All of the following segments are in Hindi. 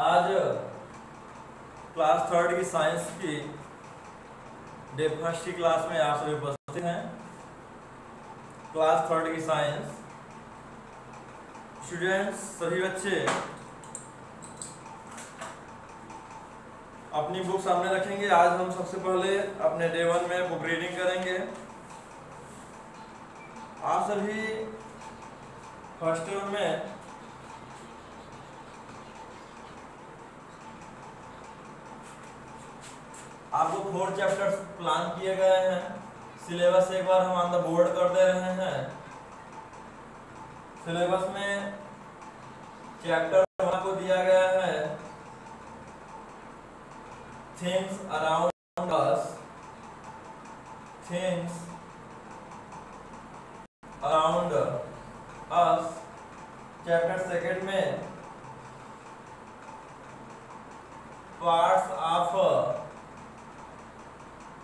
आज क्लास थर्ड की साइंस की डे फर्स्ट की क्लास में आप सभी उपस्थित हैं। क्लास थर्ड की साइंस स्टूडेंट्स सभी बच्चे अपनी बुक सामने रखेंगे। आज हम सबसे पहले अपने डे वन में बुक रीडिंग करेंगे। आप सभी फर्स्ट टर्म में आपको 4 चैप्टर्स प्लान किए गए हैं। सिलेबस एक बार हम ऑन द बोर्ड कर दे रहे हैं। सिलेबस में चैप्टर 1 को दिया गया है things around us, things around us. Chapter second में पार्ट्स ऑफ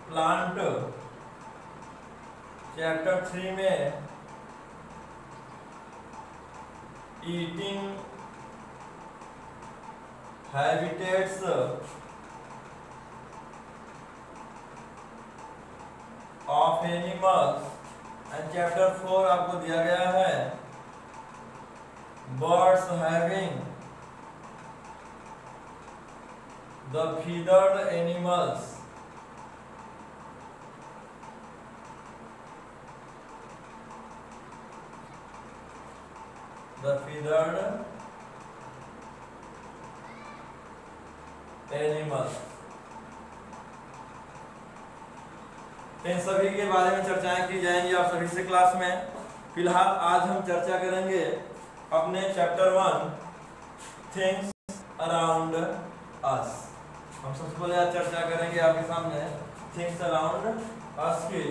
प्लांट। चैप्टर 3 में eating habitats of animals. And chapter 4 आपको दिया गया है birds having the feathered animals. The feathered animals। इन सभी के बारे में चर्चाएं की जाएंगी आप सभी से क्लास में। फिलहाल आज हम चर्चा करेंगे अपने चैप्टर 1 थिंग्स अराउंड अस। हम सबसे पहले आज चर्चा करेंगे आपके सामने थिंग्स अराउंड अस की।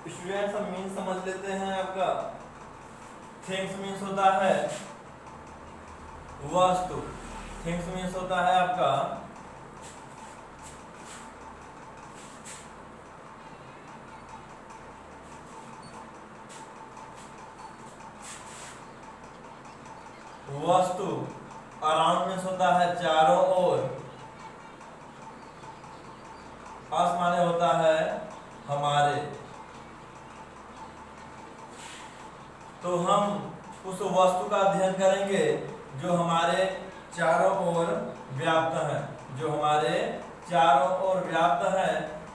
स्टूडेंट्स हम मीन समझ लेते हैं। आपका थिंग्स मीन्स होता है वस्तु। थिंग्स मीन्स होता है आपका वस्तु। अराउंड मीन्स होता है चारों ओर। अस माने होता है हमारे। तो हम उस वस्तु का अध्ययन करेंगे जो हमारे चारों ओर व्याप्त है। जो हमारे चारों ओर व्याप्त है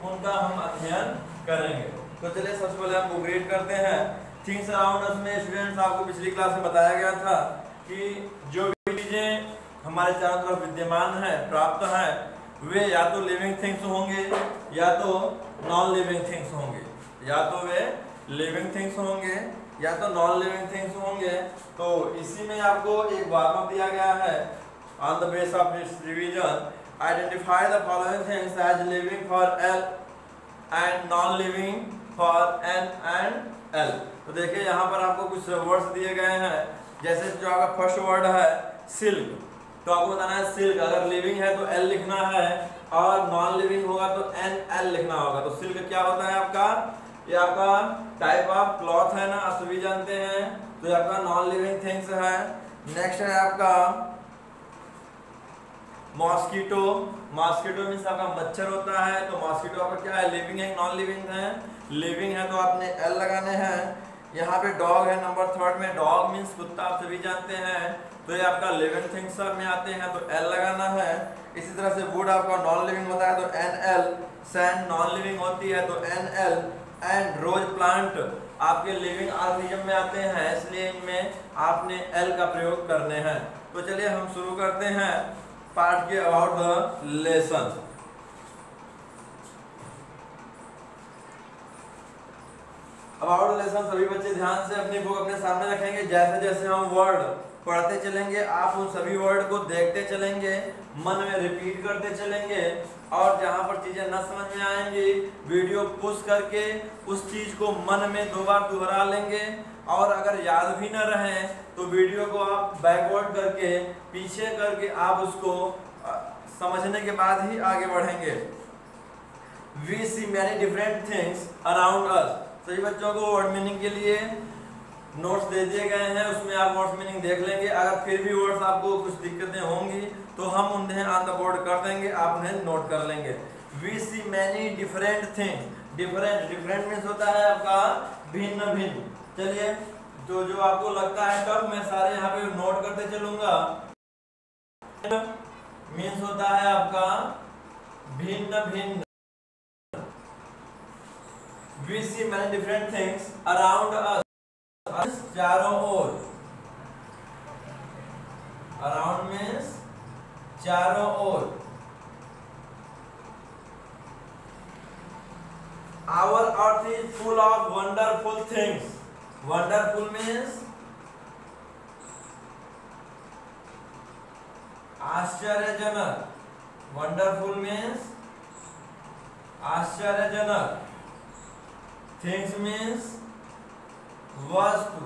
उनका हम अध्ययन करेंगे। तो चलिए सबसे पहले हम बुक रीड करते हैं। थिंग्स अराउंड अस में स्टूडेंट्स आपको पिछली क्लास में बताया गया था कि जो भी चीजें हमारे चारों तरफ विद्यमान है, प्राप्त है, वे या तो लिविंग थिंग्स होंगे या तो नॉन लिविंग थिंग्स होंगे। या तो वे लिविंग थिंग्स होंगे या तो नॉन लिविंग थिंग्स होंगे। तो इसी में आपको एक वार्म अप दिया गया है। On the base of this revision identify the following things as living for L and non living for N and L. तो देखिए यहाँ पर आपको कुछ वर्ड्स दिए गए हैं। जैसे जो आपका फर्स्ट वर्ड है सिल्क, तो आपको बताना है सिल्क अगर लिविंग है तो एल लिखना है और नॉन लिविंग होगा तो एन एल लिखना होगा। तो सिल्क क्या होता है आपका, ये आपका टाइप ऑफ क्लॉथ है ना, आप सभी जानते हैं। तो ये आपका नॉन लिविंग थिंग्स है। नेक्स्ट है आपका मॉस्किटो। मॉस्किटो मीन्स आपका मच्छर होता है। तो मॉस्किटो आपका क्या है, लिविंग है नॉन लिविंग है। लिविंग है तो आपने एल लगाने हैं। यहाँ पे डॉग है नंबर 3 में। डॉग मीन्स कुत्ता, आप सभी जानते हैं। तो ये आपका लिविंग थिंग्स में आते हैं तो एल लगाना है। इसी तरह से वुड आपका नॉन लिविंग होता है तो N L. Sand non living होती है तो N L. And rose plant आपके लिविंग ऑर्गेनिज्म में आते हैं, इसलिए इनमें आपने एल का प्रयोग करने हैं। तो चलिए हम शुरू करते हैं पार्ट के about the lesson. About lesson सभी बच्चे ध्यान से अपनी बुक अपने सामने रखेंगे। जैसे जैसे हम वर्ड पढ़ते चलेंगे आप उन सभी वर्ड को देखते चलेंगे, मन में रिपीट करते चलेंगे और जहां पर चीजें न समझ में आएंगी वीडियो पुश करके उस चीज को मन में 2 बार दोहरा लेंगे। और अगर याद भी न रहे तो वीडियो को आप बैकवर्ड करके पीछे करके आप उसको समझने के बाद ही आगे बढ़ेंगे। We see many different things around us। सभी बच्चों को वर्ड मीनिंग के लिए नोट्स दे दिए गए हैं, उसमें आप वर्ड्स मीनिंग देख लेंगे। अगर फिर भी वर्ड्स आपको कुछ दिक्कतें होंगी तो हम उन्हें ऑन द बोर्ड कर देंगे, आप उन्हें नोट कर लेंगे। We see many different things. Different means होता है आपका भिन्न भिन्न। चलिए, तो जो आपको लगता है टफ मैं सारे यहाँ पे नोट करते चलूंगा। मीन्स होता है आपका भिन्न भिन्न। We see many different things around us, चारों ओर। Around means चारों ओर। Our earth is full of wonderful things. Wonderful means आश्चर्यजनक। Wonderful means आश्चर्यजनक। थिंग्स मीन्स वस्तु।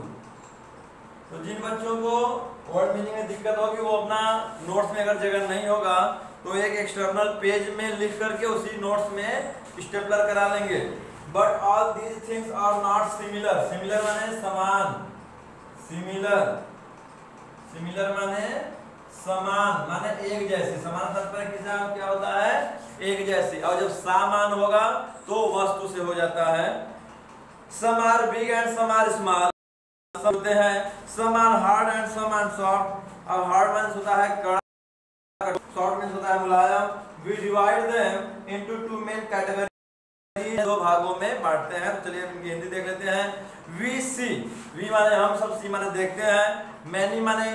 तो जिन बच्चों को वर्ड मीनिंग में दिक्कत होगी वो अपना नोट्स में अगर जगह नहीं होगा तो एक एक्सटर्नल पेज में लिख करके उसी नोट्स में स्टेपलर करा लेंगे। But all these things are not similar. Similar माने समान। सिमिलर माने समान, माने एक जैसी। समान तात्पर्य किसका क्या होता है? एक जैसी। और जब समान होगा तो वस्तु से हो जाता है। Some are big and some are small. होते हैं some are hard and some are soft. अब hard means होता है कड़ा, soft means होता है मुलायम। We divide them into two main categories. दो भागों में बांटते हैं। चलिए इनकी हिंदी देख लेते हैं। We see, we माने हम सब, see माने देखते हैं, many माने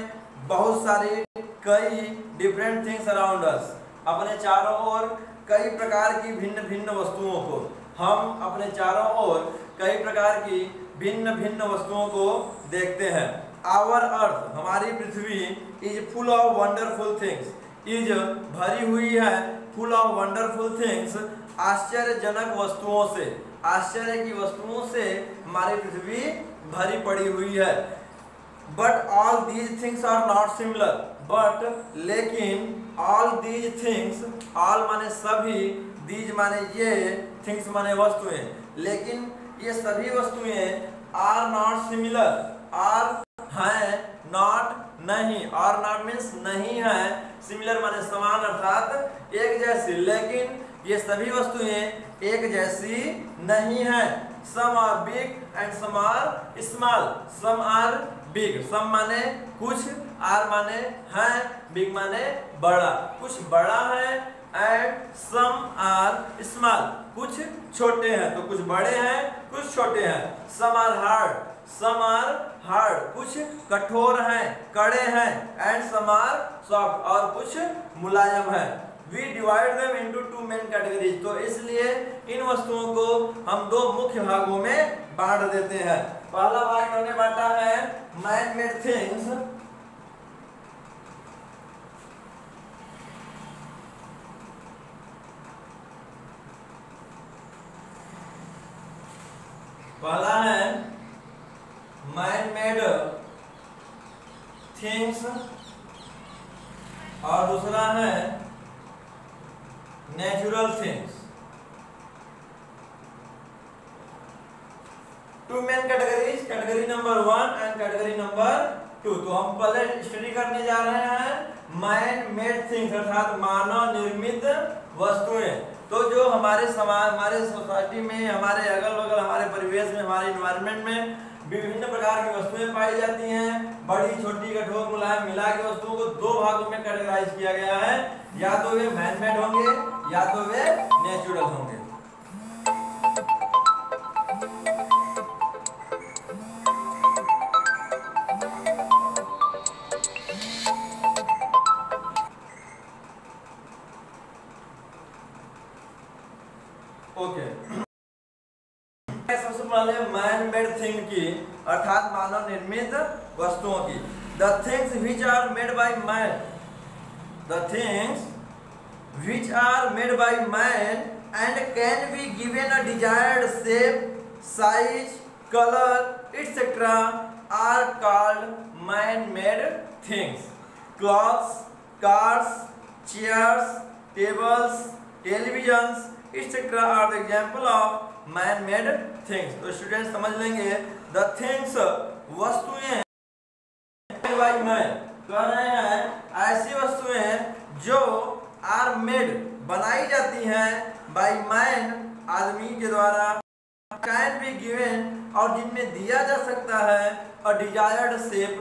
बहुत सारी, कई, different things around us, अपने चारों ओर कई प्रकार की भिन्न भिन्न वस्तुओं को। हम अपने चारों ओर कई प्रकार की भिन्न भिन्न वस्तुओं को देखते हैं। आवर अर्थ, हमारी पृथ्वी, is full of wonderful things. Is भरी हुई है, फुल ऑफ वंडरफुल थिंग्स, आश्चर्यजनक वस्तुओं से। आश्चर्य की वस्तुओं से हमारी पृथ्वी भरी पड़ी हुई है। But all these things are not similar. But लेकिन ऑल दीज थिंग्स, ऑल माने सभी, दीज माने ये, थिंग्स माने वस्तुएं, लेकिन ये सभी वस्तुएं आर नॉट सिमिलर। आर हैं, नॉट नहीं। आर नॉट मीन्स नहीं है, सिमिलर माने समान अर्थात एक जैसी, लेकिन ये सभी वस्तुएं एक जैसी नहीं है। Some are big and some are small. Some are big, some माने कुछ, आर माने है, बिग माने बड़ा। कुछ बड़ा है, एंड सम आर स्मॉल, कुछ छोटे हैं। तो कुछ बड़े हैं, कुछ छोटे हैं। सम आर हार्ड, कुछ कठोर हैं, कड़े हैं। एंड सम आर सॉफ्ट, और कुछ मुलायम है। We divide them into two main categories. तो इसलिए इन वस्तुओं को हम दो मुख्य भागों में बांट देते हैं। पहला भाग इन्होंने बांटा है मैन मेड थिंग्स। पहला है मैन मेड थिंग्स और दूसरा है natural things. Two main categories, category number 1 and category number 2। तो हम पहले स्टडी करने जा रहे हैं मैन मेड थिंग्स अर्थात मानव निर्मित वस्तुएं। तो जो हमारे समाज, हमारे सोसाइटी में, हमारे अगल बगल, हमारे परिवेश में, हमारे इन्वायरमेंट में विभिन्न प्रकार की वस्तुएं पाई जाती हैं। बड़ी, छोटी, कठोर, मुलायम मिला के वस्तुओं को दो भागों में कैटेगराइज किया गया है। या तो वे मैन मेड होंगे या तो वे नेचुरल होंगे। ओके, सबसे पहले मैन मेड थिंग की अर्थात मानव निर्मित वस्तुओं की। The things which are made by man, the things which are made by man and can be given a desired shape, size, colour etcetera are called man made things. Clothes, cars, chairs, tables, televisions etc. are the example of man made things. तो स्टूडेंट समझ लेंगे द थिंग्स वस्तुएं बाय मैन, कह रहे हैं ऐसी वस्तुएं जो आर मेड बनाई जाती हैं बाय मैन आदमी के द्वारा, कैन बी गिवन और जिनमें दिया जा सकता है अ डिजायर्ड शेप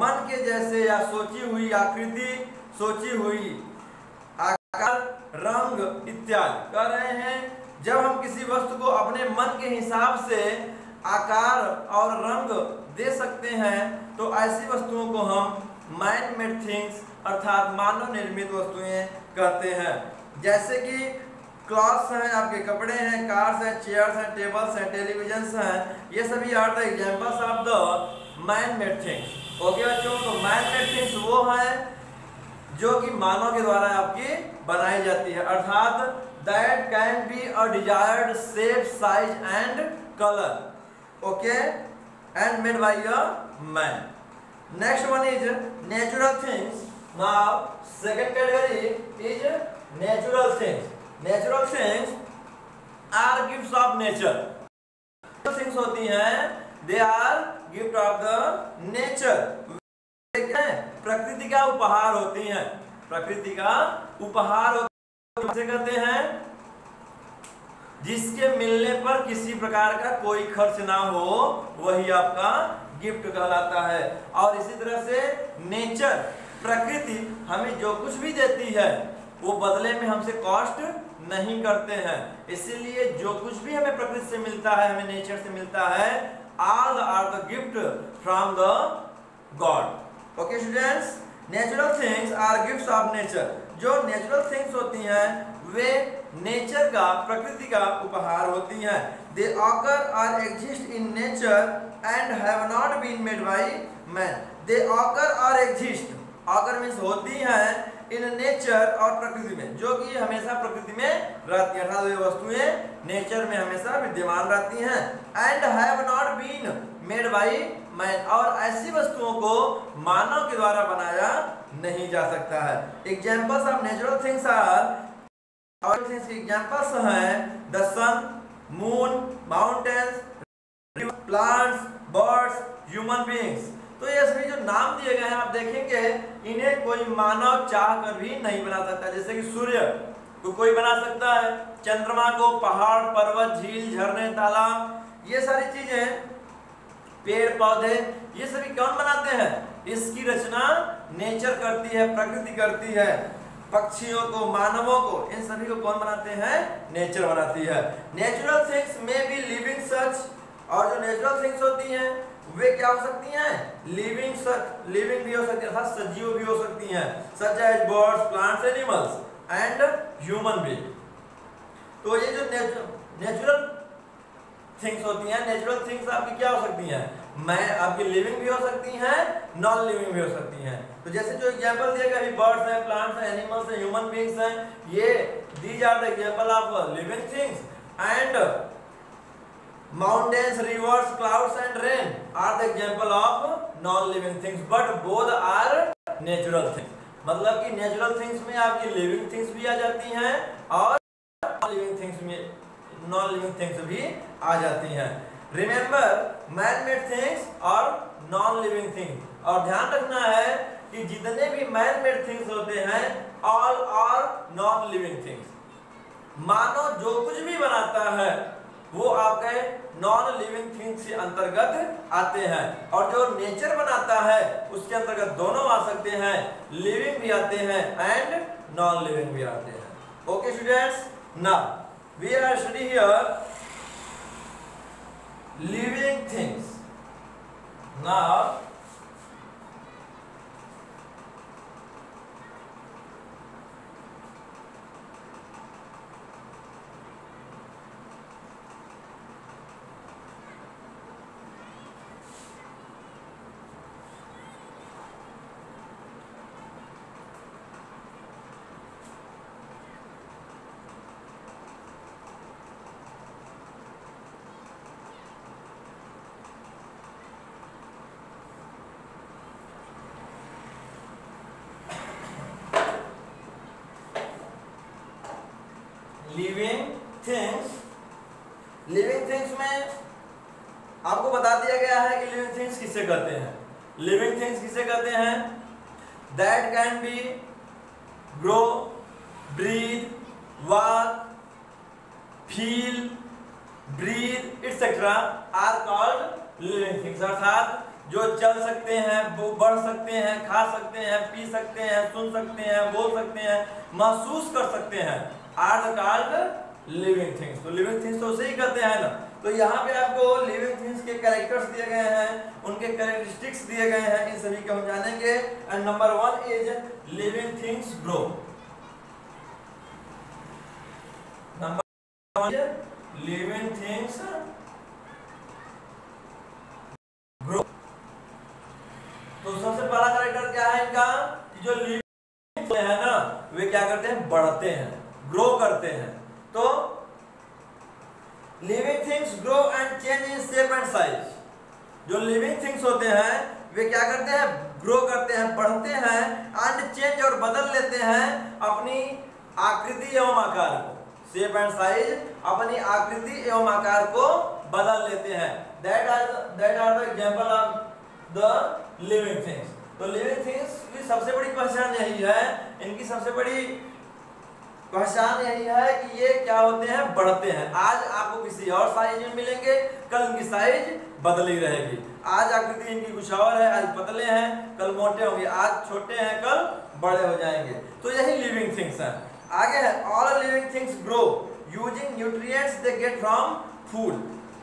मन के जैसे या सोची हुई आकृति, सोची हुई आकार, रंग इत्यादि। कह रहे हैं जब हम किसी वस्तु को अपने मन के हिसाब से आकार और रंग दे सकते हैं तो ऐसी वस्तुओं को हम मैन मेड थिंग्स अर्थात मानव निर्मित वस्तुएं कहते हैं। जैसे कि क्लॉथ्स हैं, आपके कपड़े हैं, कार्स हैं, चेयर्स हैं, टेबल्स हैं, टेलीविजन्स हैं, ये सभी are the examples of the man made things. Okay बच्चों, तो मैन मेड थिंग्स वो है जो कि मानव के द्वारा आपकी बनाई जाती है, अर्थात that can be a desired shape, size and colour, okay, and made by a man. Next one is natural things. Now second category is natural things. Natural things are gifts of nature. Things होती हैं they are gift of the nature, प्रकृति का उपहार होती हैं, प्रकृति का उपहार होते कहते हैं जिसके मिलने पर किसी प्रकार का कोई खर्च ना हो, वही आपका गिफ्ट कहलाता है। और इसी तरह से नेचर, प्रकृति हमें जो कुछ भी देती है वो बदले में हमसे कॉस्ट नहीं करते हैं, इसीलिए जो कुछ भी हमें प्रकृति से मिलता है, हमें नेचर से मिलता है, all are the gift from the god. Okay students, natural things are gifts of nature. जो नेचुरल थिंग्स होती हैं वे नेचर का, प्रकृति का उपहार होती हैं। They occur or exist in nature and have not been made by man. They occur or exist, occur means होती हैं इन नेचर और प्रकृति में, जो कि हमेशा प्रकृति में रहती है, अर्थात वे वस्तुएं नेचर में हमेशा विद्यमान रहती हैं। And have not been made by man, और ऐसी वस्तुओं को मानव के द्वारा बनाया नहीं जा सकता है। Examples of natural things are, और थिंग्स के एग्जांपल्स हैं the sun, moon, mountains, plants, birds, human beings. तो ये सभी जो नाम दिए गए हैं आप देखेंगे इन्हें कोई मानव चाह कर भी नहीं बना सकता। जैसे कि सूर्य को कोई बना सकता है, चंद्रमा को, पहाड़, पर्वत, झील, झरने, तालाब, ये सारी चीजें, पेड़ पौधे, ये सभी कौन बनाते हैं? इसकी रचना नेचर करती है, प्रकृति करती है। पक्षियों को, मानवों को, इन सभी को कौन बनाते हैं? नेचर बनाती है। नेचुरल थिंग्स में बी लिविंग सच, और जो नेचुरल थिंग्स होती हैं वे क्या हो सकती हैं? लिविंग सच, लिविंग भी हो सकती है, अर्थात सजीव भी हो सकती हैं, such as birds, plants, animals and human being. तो ये जो नेचुरल थिंग्स होती हैं, नेचुरल थिंग्स आपकी क्या हो सकती हैं? मैं आपकी लिविंग भी हो सकती हैं, नॉन लिविंग भी हो सकती हैं। तो जैसे जो एग्जांपल दिया गया, बर्ड्स हैं, प्लांट्स हैं, एनिमल्स हैं, ह्यूमन बीइंग्स हैं, ये these are the example of living things. And mountains, rivers, clouds and rain are the example of non-living things, but both are natural things। मतलब कि natural things में आपकी living things भी आ जाती हैं और non-living things में non-living things भी आ जाती हैं। Remember, man-made things और non-living things, और ध्यान रखना है कि जितने भी man-made things होते हैं all are non-living things। मानो जो कुछ भी बनाता है वो आपके नॉन लिविंग थिंग्स के अंतर्गत आते हैं, और जो नेचर बनाता है उसके अंतर्गत दोनों आ सकते हैं, लिविंग भी आते हैं एंड नॉन लिविंग भी आते हैं। Okay students, now we are study here living things. Now living things, living things में आपको बता दिया गया है कि लिविंग थिंग्स किसे कहते हैं। लिविंग थिंग्स किसे कहते हैं? That can be grow, breathe, walk, feel, breathe etcetera are called living things. अर्थात जो चल सकते हैं, वो बढ़ सकते हैं, खा सकते हैं, पी सकते हैं, सुन सकते हैं, बोल सकते हैं, महसूस कर सकते हैं, आर कॉल्ड लिविंग थिंग्स। तो लिविंग थिंग्स तो उसे ही कहते हैं ना। तो यहाँ पे आपको लिविंग थिंग्स के कैरेक्टर्स दिए गए हैं, उनके कैरेक्टरिस्टिक्स दिए गए हैं, इन सभी को हम जानेंगे। And number 1 is living things grow. Number 1 living things grow. तो सबसे पहला कैरेक्टर क्या है इनका कि जो लिविंग है ना, वे क्या करते हैं? बढ़ते हैं, ग्रो करते हैं। तो living things grow and change in shape and size. जो लिविंग थिंग्स होते हैं वे क्या करते हैं? ग्रो करते हैं, बढ़ते हैं, एंड चेंज और बदल लेते हैं अपनी आकृति एवं आकार को। शेप एंड साइज, अपनी आकृति एवं आकार को बदल लेते हैं। That are the example of the living things. तो लिविंग थिंग्स की सबसे बड़ी पहचान यही है, इनकी सबसे बड़ी पहचान यही है कि ये क्या होते हैं? बढ़ते हैं। आज आपको किसी और साइज में मिलेंगे, कल इनकी साइज बदली रहेगी। आज आकृति इनकी कुछ और है, आज पतले हैं, कल मोटे होंगे, आज छोटे हैं, कल बड़े हो जाएंगे। तो यही लिविंग थिंग्स है। आगे है all living things grow using nutrients they get from food.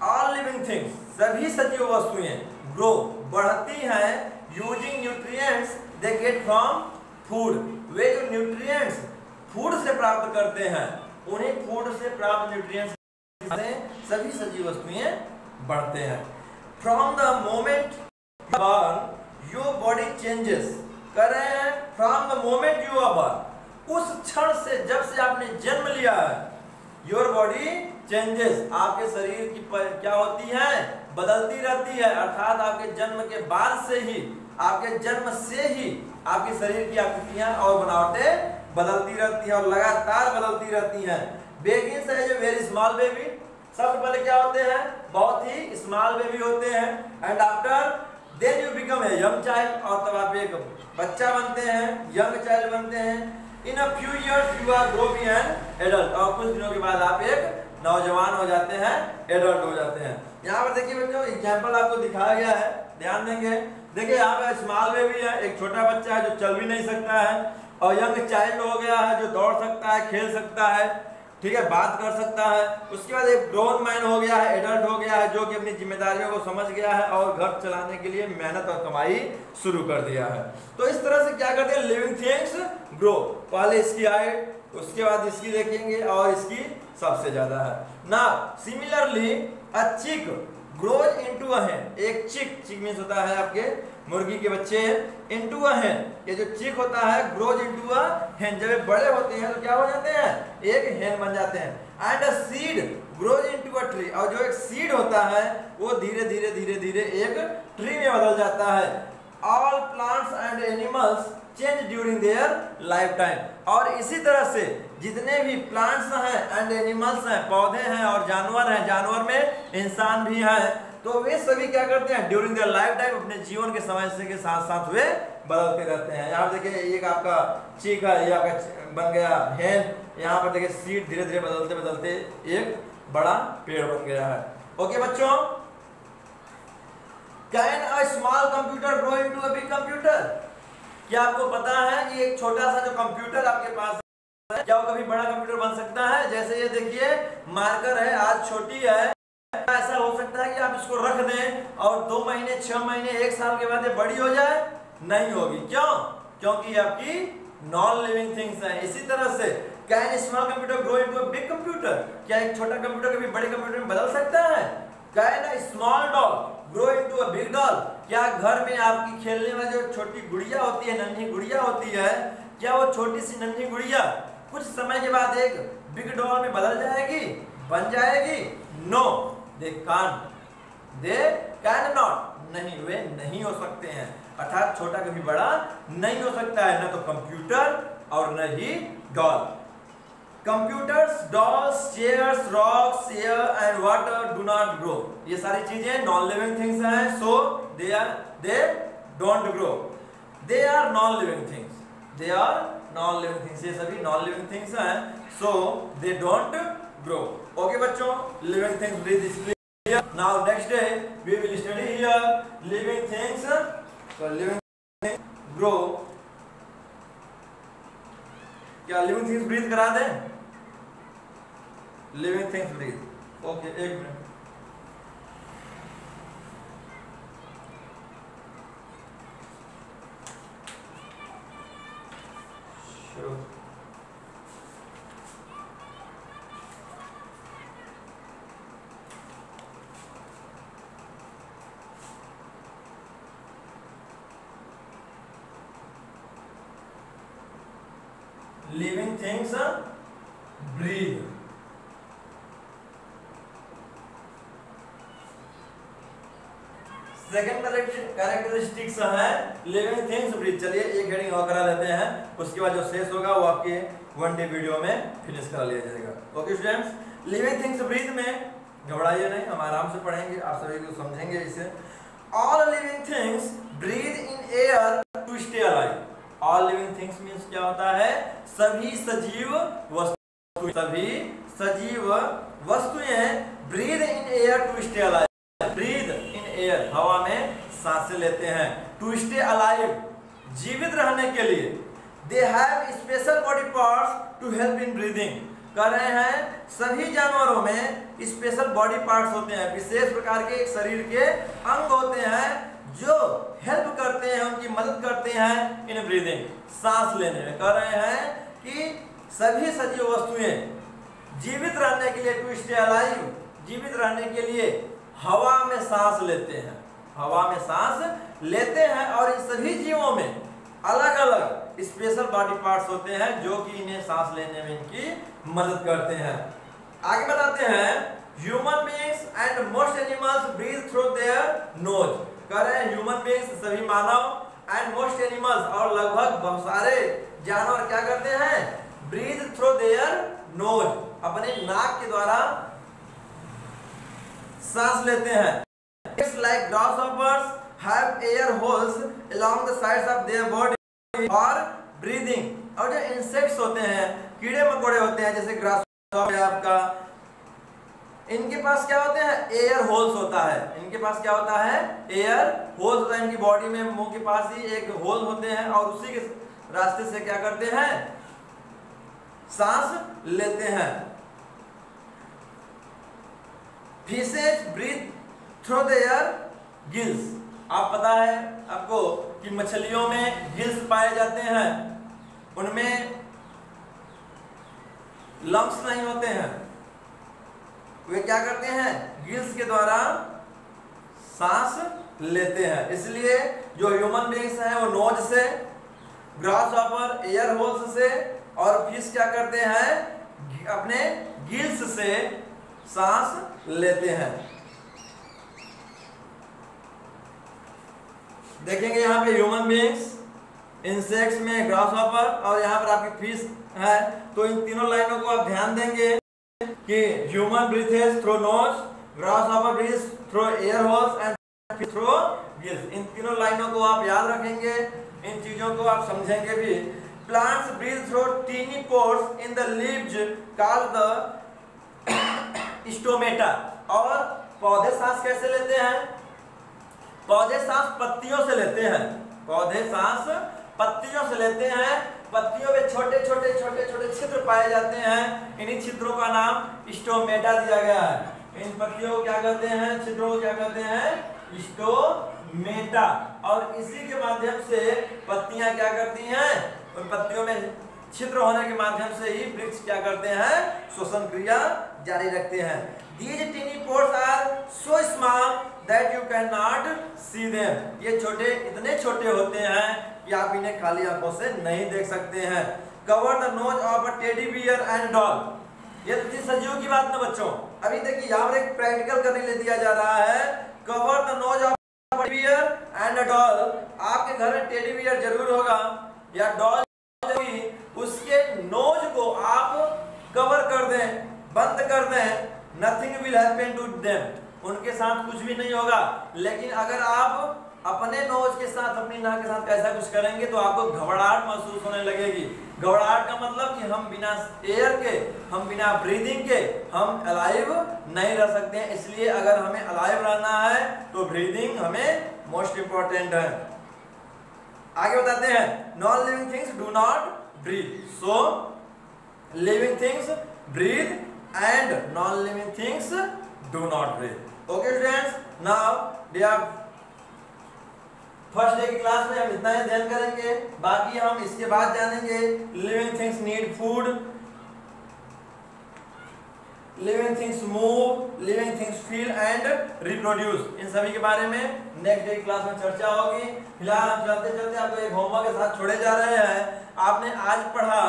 All living things, सभी सजीव वस्तुएं ग्रो, बढ़ती हैं, using nutrients they get from food. वे जो न्यूट्रिएंट्स फूड से प्राप्त करते हैं, उन्हीं फूड से प्राप्त न्यूट्रिएंट्स से सभी सजीव वस्तुएं बढ़ते हैं। From the moment born your body changes. कर रहे हैं from the moment you are born, उस क्षण से, जब से आपने जन्म लिया है, योर बॉडी चेंजेस, आपके शरीर की क्या होती है? बदलती रहती है। अर्थात आपके जन्म के बाद से ही, आपके जन्म से ही आपके शरीर की आकृतियां और बनावटें बदलती रहती है और लगातार बदलती रहती हैं। Begins as a very small baby, सबसे पहले क्या होते हैं? बहुत ही स्मॉल बेबी होते हैं। And after then you become a young child, और तब आप एक बच्चा बनते हैं, यंग चाइल्ड बनते हैं। In a few years you are grow be an adult, और कुछ दिनों के बाद आप एक नौजवान हो जाते हैं, एडल्ट हो जाते हैं। यहाँ पर देखिए बच्चों, एग्जाम्पल आपको दिखाया गया है, ध्यान देंगे। देखिए यहाँ पे स्मॉल बेबी है, एक छोटा बच्चा है जो चल भी नहीं सकता है, और यंग चाइल्ड हो गया है जो दौड़ सकता है, खेल सकता है, ठीक है, बात कर सकता है। उसके बाद एक ग्रोन मैन हो गया है, एडल्ट हो गया है, जो कि अपनी जिम्मेदारियों को समझ गया है और घर चलाने के लिए मेहनत और कमाई शुरू कर दिया है। तो इस तरह से क्या करते हैं? Living things grow. पहले इसकी हाइट, उसके बाद इसकी देखेंगे, और इसकी सबसे ज्यादा है ना। सिमिलरली अ चिक ग्रोज इनटू अ हेन। एक चिक मींस होता है आपके मुर्गी के बच्चे, इनटू अ हेन, ये जो चिक होता है ग्रोज इनटू अ हेन, जब बड़े होते हैं तो क्या हो जाते हैं? एक हेन बन जाते हैं। And a seed grows into a tree, और जो एक सीड होता है वो धीरे धीरे धीरे धीरे एक ट्री में बदल जाता है। All plants and animals change during their life time. और इसी तरह से जितने भी प्लांट्स हैं एंड एनिमल्स हैं, पौधे हैं और जानवर हैं, जानवर में इंसान भी हैं, तो वे सभी क्या करते हैं? ड्यूरिंग देयर लाइफ टाइम, अपने जीवन के समय से के साथ साथ वे बदलते रहते हैं। यहाँ देखिए एक आपका चीक है, ये आपका बन गया हेन, यहाँ पर देखिए सीड धीरे धीरे बदलते बदलते एक बड़ा पेड़ बन गया है। ओके बच्चों, can a small computer grow into a big computer? क्या आपको पता है कि एक छोटा सा जो कंप्यूटर आपके पास है, क्या वो कभी बड़ा कंप्यूटर बन सकता है? जैसे ये देखिए मार्कर है, आज छोटी है, ऐसा हो सकता है कि आप इसको रख दें और 2 महीने, 6 महीने, 1 साल के बाद ये बड़ी हो जाए? नहीं होगी। क्यों? क्योंकि ये आपकी नॉन लिविंग थिंग्स है। इसी तरह से can small computer grow into a big computer? क्या एक छोटा कंप्यूटर कभी बड़े कंप्यूटर में बदल सकता है? Can a small doll grow into a big doll? क्या घर में आपकी खेलने वाली जो छोटी गुड़िया होती है, नन्ही गुड़िया होती है, क्या वो छोटी सी नन्ही गुड़िया कुछ समय के बाद एक बिग डॉल में बदल जाएगी, बन जाएगी? नो, दे कैन नॉट, नहीं, वे नहीं हो सकते हैं। अर्थात छोटा कभी बड़ा नहीं हो सकता है, न तो कंप्यूटर और न ही doll. Computers, dolls, chairs, rocks, air and water do not grow. ये सारी चीजें नॉन लिविंग थिंग्स हैं, so they don't grow. They are non living things, they are non living things, ये सभी नॉन लिविंग थिंग्स हैं, so they don't grow. Okay बच्चों, living things breathe is clear. Now next day we will study here living things, so living things grow. क्या लिविंग थिंग्स ब्रीथ करा दें? लिविंग थिंग्स ब्रीथ, ओके एक minute. Living things breathe. Second characteristics है लिविंग थिंग्स ब्रीथ। चलिए एक हेडिंग और करा लेते हैं, उसके बाद जो शेष होगा वो आपके वन डे वीडियो में फिनिश करा लिया जाएगा। Okay students, living things breathe में घबराइए नहीं, हम आराम से पढ़ेंगे, आप सभी को समझेंगे इसे। All living things breathe in air to stay alive. All living things means क्या होता है? सभी सजीव वस्तुएं, सभी सजीव वस्तुएं breathe in air to stay alive. Breathe in air, हवा में सांसें लेते हैं। टू स्टे अलाइव, जीवित रहने के लिए। They have special body parts to help in breathing. कह रहे हैं सभी जानवरों में स्पेशल बॉडी पार्ट्स होते हैं, विशेष प्रकार के एक शरीर के अंग होते हैं जो हेल्प करते हैं, उनकी मदद करते हैं इन ब्रीदिंग, सांस लेने में। कह रहे हैं कि सभी सजीव वस्तुएं जीवित रहने के लिए, टू स्टे अलाइव, जीवित रहने के लिए हवा में सांस लेते हैं, हवा में सांस लेते हैं। और इन सभी जीवों में अलग अलग स्पेशल बॉडी पार्ट्स होते हैं जो कि इन्हें सांस लेने में इनकी मदद करते हैं। आगे बताते हैं, human beings and most animals breathe through their nose. कह रहे हैं ह्यूमन बीइंग्स, सभी मानव, एंड मोस्ट एनिमल्स, और लगभग बहुत सारे जानवर क्या करते हैं? ब्रीथ थ्रू देयर नोज, अपने नाक के द्वारा सांस लेते हैं। It's like grasshoppers have air holes along the sides of their body for breathing. और जो इंसेक्ट्स होते हैं, कीड़े मकोड़े होते हैं, जैसे ग्रासहॉपर आपका, इनके पास क्या होते हैं? एयर होल्स होता है। इनके पास क्या होता है? एयर होल्स होता है। इनकी बॉडी में, मुंह के पास ही एक होल होते हैं और उसी के रास्ते से क्या करते हैं? सांस लेते हैं। Fishes breathe through their gills. आप पता है आपको कि मछलियों में गिल्स पाए जाते हैं, उनमें लंग्स नहीं होते हैं। वे क्या करते हैं? गिल्स के द्वारा सांस लेते हैं। इसलिए जो ह्यूमन बीइंग्स हैं वो नोज से, ग्रासहॉपर एयर होल्स से, और फिश क्या करते हैं? अपने गिल्स से सांस लेते हैं। देखेंगे यहाँ पे ह्यूमन बीइंग्स, इंसेक्ट्स में ग्रासहॉपर, और यहाँ पर आपकी फिश है। तो इन तीनों लाइनों को आप ध्यान देंगे कि human breathes through nose, grasshopper breathes through air holes and fish through gills. इन तीनों लाइनों को आप याद रखेंगे, इन चीजों को आप समझेंगे भी। Plants breathe through tiny pores in the leaves called the stomata. और पौधे सांस कैसे लेते हैं? पौधे सांस पत्तियों से लेते हैं। पौधे सांस पत्तियों से लेते हैं। पत्तियों में छोटे छोटे छोटे छोटे छिद्र पाए जाते हैं, इन्हीं छिद्रों का नाम स्टोमेटा दिया गया है। इन पत्तियों को क्या कहते हैं? छिद्रों को क्या कहते हैं? स्टोमेटा। और इसी के माध्यम से पत्तियां क्या करती हैं? उन पत्तियों में छिद्र होने के माध्यम से ही वृक्ष क्या करते हैं? श्वसन क्रिया जारी रखते हैं। These tiny pores are so small that you cannot see them. ये छोटे, इतने छोटे होते हैं कि आप इन्हें खाली आंखों से नहीं देख सकते हैं। Cover the nose of a teddy bear and doll. ये तो थी सजीव की बात ना बच्चों। अभी देखिए यहाँ पर एक प्रैक्टिकल करने के लिए दिया जा रहा है। Cover the nose of a teddy bear and a doll. आपके घर में टेडी बियर जरूर होगा या डॉल, उसके नोज को आप nothing will happen to them, उनके साथ कुछ भी नहीं होगा। लेकिन अगर आप अपने नोज के साथ, अपनी नाक के साथ ऐसा कुछ करेंगे तो आपको घबराहट महसूस होने लगेगी। घबराहट का मतलब कि हम बिना एयर के, हम बिना ब्रीदिंग के हम अलाइव नहीं रह सकते हैं। इसलिए अगर हमें अलाइव रहना है तो ब्रीदिंग हमें मोस्ट इंपॉर्टेंट है। आगे बताते हैं, non living things do not breathe, so living things breathe and non living things do not breathe. Okay students, now they are first day की क्लास में हम इतना ही ध्यान करेंगे, बाकी हम इसके बाद जानेंगे living things need food, living things move, living things feel and reproduce. इन सभी के बारे में नेक्स्ट डे की क्लास में चर्चा होगी। फिलहाल हम चलते चलते आपको एक होमवर्क के साथ छोड़े जा रहे हैं। आपने आज पढ़ा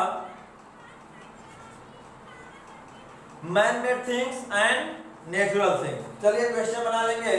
man made things and natural things. चलिए क्वेश्चन बना लेंगे।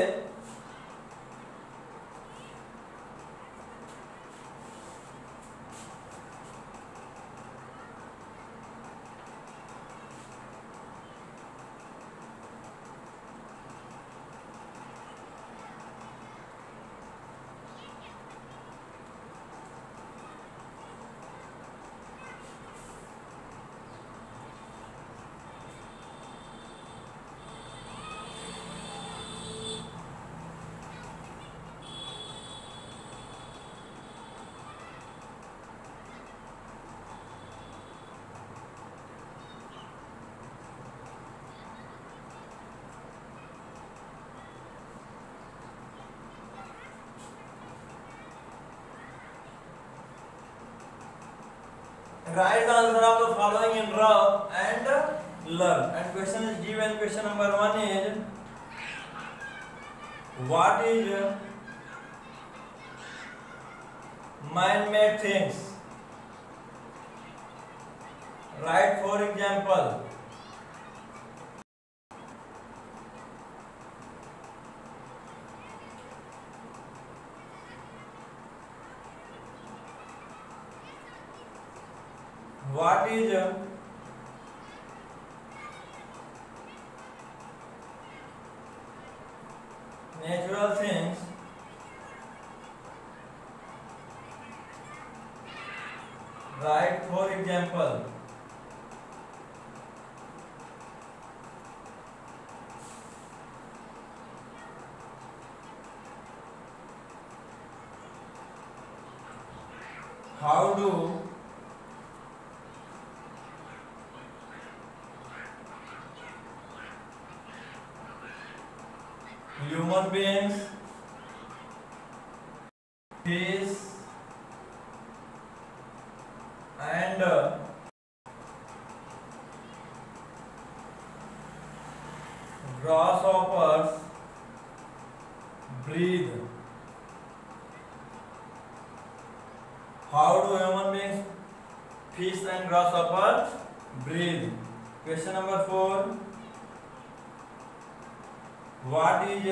Write the answer of the following in row and learn. And question is given. Question number 1 is, what is man-made things? Write for example. What is natural things? Write for example. How do human beings, fish and grasshoppers breathe? How do human beings, fish and grasshoppers breathe? Question number 4. What is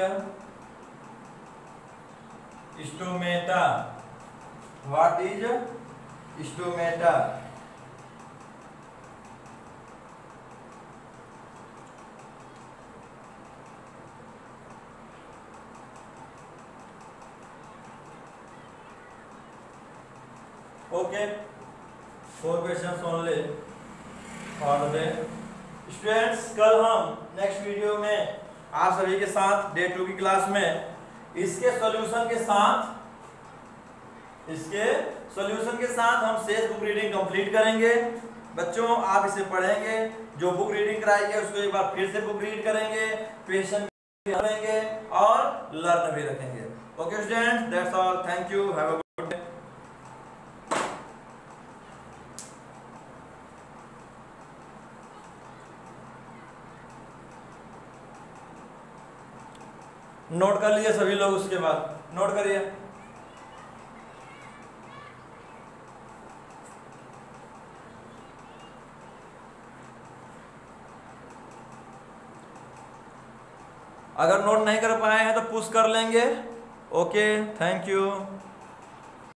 stomata? What is stomata? Okay, 4 questions only for the day. Students, कल हम नेक्स्ट वीडियो में आप सभी के साथ डे 2 की क्लास में इसके सॉल्यूशन के साथ हम शेष बुक रीडिंग कंप्लीट करेंगे। बच्चों, आप इसे पढ़ेंगे, जो बुक रीडिंग कराई है उसको एक बार फिर से बुक रीड करेंगे, क्वेश्चन करेंगे और लर्न भी रखेंगे। Okay students, that's all, thank you, have a good day. Note कर लीजिए सभी लोग, उसके बाद नोट करिए। अगर नोट नहीं कर पाए हैं तो पुश कर लेंगे। Okay, thank you.